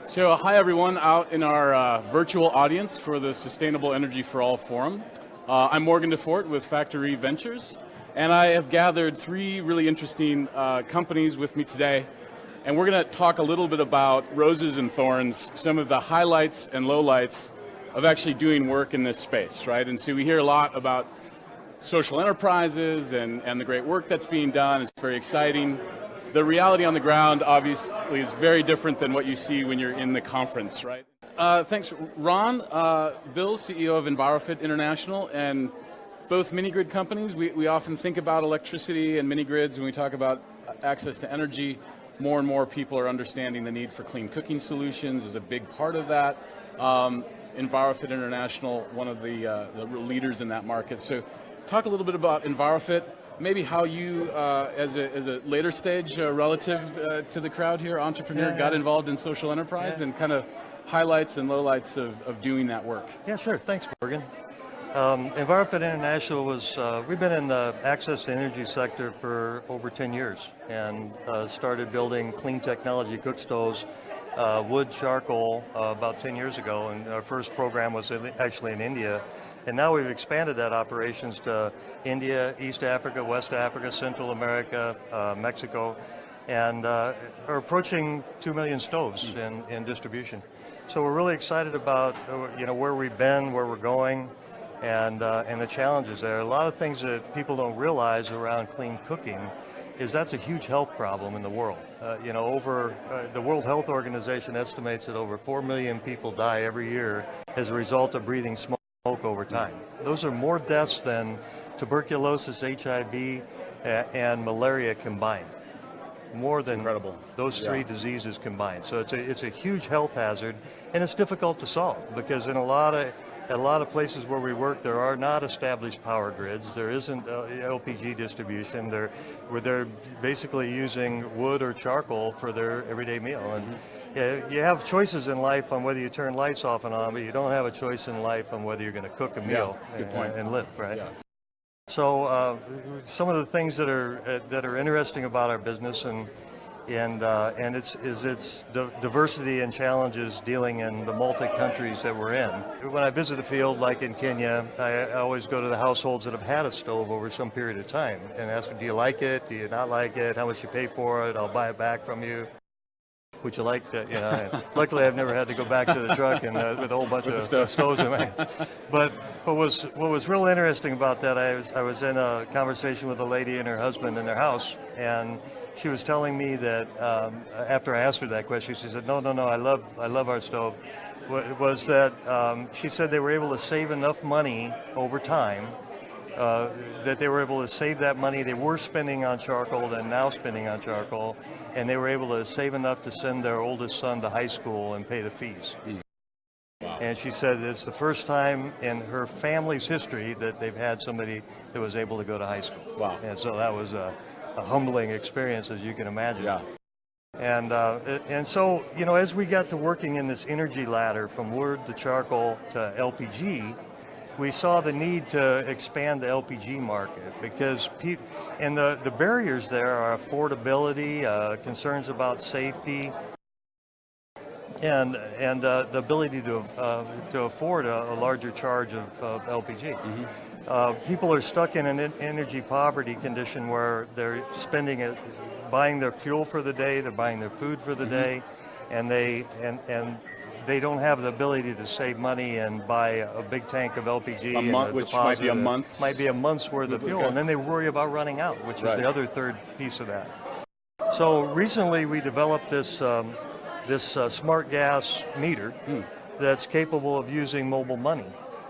So hi everyone out in our virtual audience for the Sustainable Energy for All Forum. I'm Morgan DeFoort with Factory Ventures, and I have gathered three really interesting companies with me today, and we're going to talk a little bit about roses and thorns, some of the highlights and lowlights of actually doing work in this space, right? And so we hear a lot about social enterprises and the great work that's being done. It's very exciting. The reality on the ground, obviously, is very different than what you see when you're in the conference, right? Thanks, Ron. Bill, CEO of Envirofit International, and both mini-grid companies. We often think about electricity and mini-grids when we talk about access to energy. More and more people are understanding the need for clean cooking solutions is a big part of that. Envirofit International, one of the real leaders in that market. So talk a little bit about Envirofit. Maybe how you, as a later stage relative to the crowd here, entrepreneur, got involved in social enterprise and kind of highlights and lowlights of doing that work. Yeah, sure. Thanks, Morgan. Envirofit International we've been in the access to energy sector for over 10 years and started building clean technology cook stoves, wood, charcoal, about 10 years ago. And our first program was actually in India. And now we've expanded that operations to India, East Africa, West Africa, Central America, Mexico, and are approaching 2 million stoves in distribution. So we're really excited about where we've been, where we're going, and the challenges there. A lot of things that people don't realize around clean cooking is that's a huge health problem in the world. The World Health Organization estimates that over 4 million people die every year as a result of breathing smoke over time. Those are more deaths than tuberculosis, HIV, and malaria combined. More than those three diseases combined. So it's a huge health hazard, and it's difficult to solve because in a lot of places where we work, there are not established power grids. There isn't LPG distribution. They're basically using wood or charcoal for their everyday meal. And you have choices in life on whether you turn lights off and on, but you don't have a choice in life on whether you're going to cook a meal and live, right? Yeah. So some of the things that are interesting about our business and its diversity and challenges dealing in the multi-countries that we're in. When I visit a field like in Kenya, I always go to the households that have had a stove over some period of time and ask them, do you like it? Do you not like it? How much you pay for it? I'll buy it back from you. Would you like that? Luckily, I've never had to go back to the truck and with a whole bunch of stoves in my. But what was real interesting about that, I was in a conversation with a lady and her husband in their house, and she was telling me that after I asked her that question, she said, "No, I love our stove." Was that she said they were able to save enough money over time. That they were able to save that money they were spending on charcoal and now spending on charcoal, and they were able to save enough to send their oldest son to high school and pay the fees. Wow. And she said it's the first time in her family's history that they've had somebody that was able to go to high school. Wow. And so that was a humbling experience, as you can imagine. Yeah. And so, as we got to working in this energy ladder from wood to charcoal to LPG, we saw the need to expand the LPG market because the barriers there are affordability, concerns about safety, and the ability to afford a larger charge of LPG. Mm-hmm. People are stuck in an energy poverty condition where they're buying their fuel for the day, they're buying their food for the day, and they don't have the ability to save money and buy a big tank of LPG, which might be a month's. Might be a month's worth of fuel, and then they worry about running out, which is the other third piece of that. So recently we developed this SmartGas meter that's capable of using mobile money,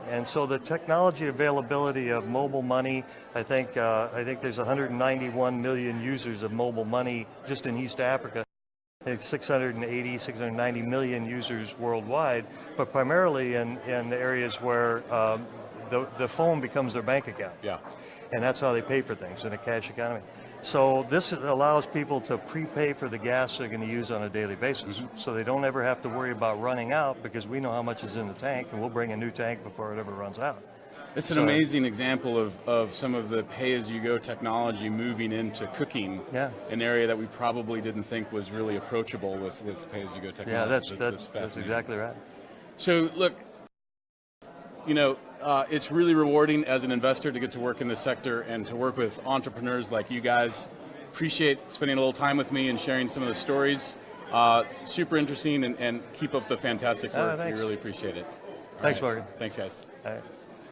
and so the technology availability of mobile money, I think there's 191 million users of mobile money just in East Africa. 690 million users worldwide, but primarily in the areas where the phone becomes their bank account. Yeah. And that's how they pay for things in a cash economy. So this allows people to prepay for the gas they're going to use on a daily basis. So they don't ever have to worry about running out because we know how much is in the tank and we'll bring a new tank before it ever runs out. It's an amazing example of some of the pay-as-you-go technology moving into cooking, an area that we probably didn't think was really approachable with pay-as-you-go technology. Yeah, that's exactly right. So look, you know, it's really rewarding as an investor to get to work in this sector and to work with entrepreneurs like you guys. Appreciate spending a little time with me and sharing some of the stories. Super interesting, and keep up the fantastic work. We really appreciate it. Thanks, Morgan. Thanks, guys. All right.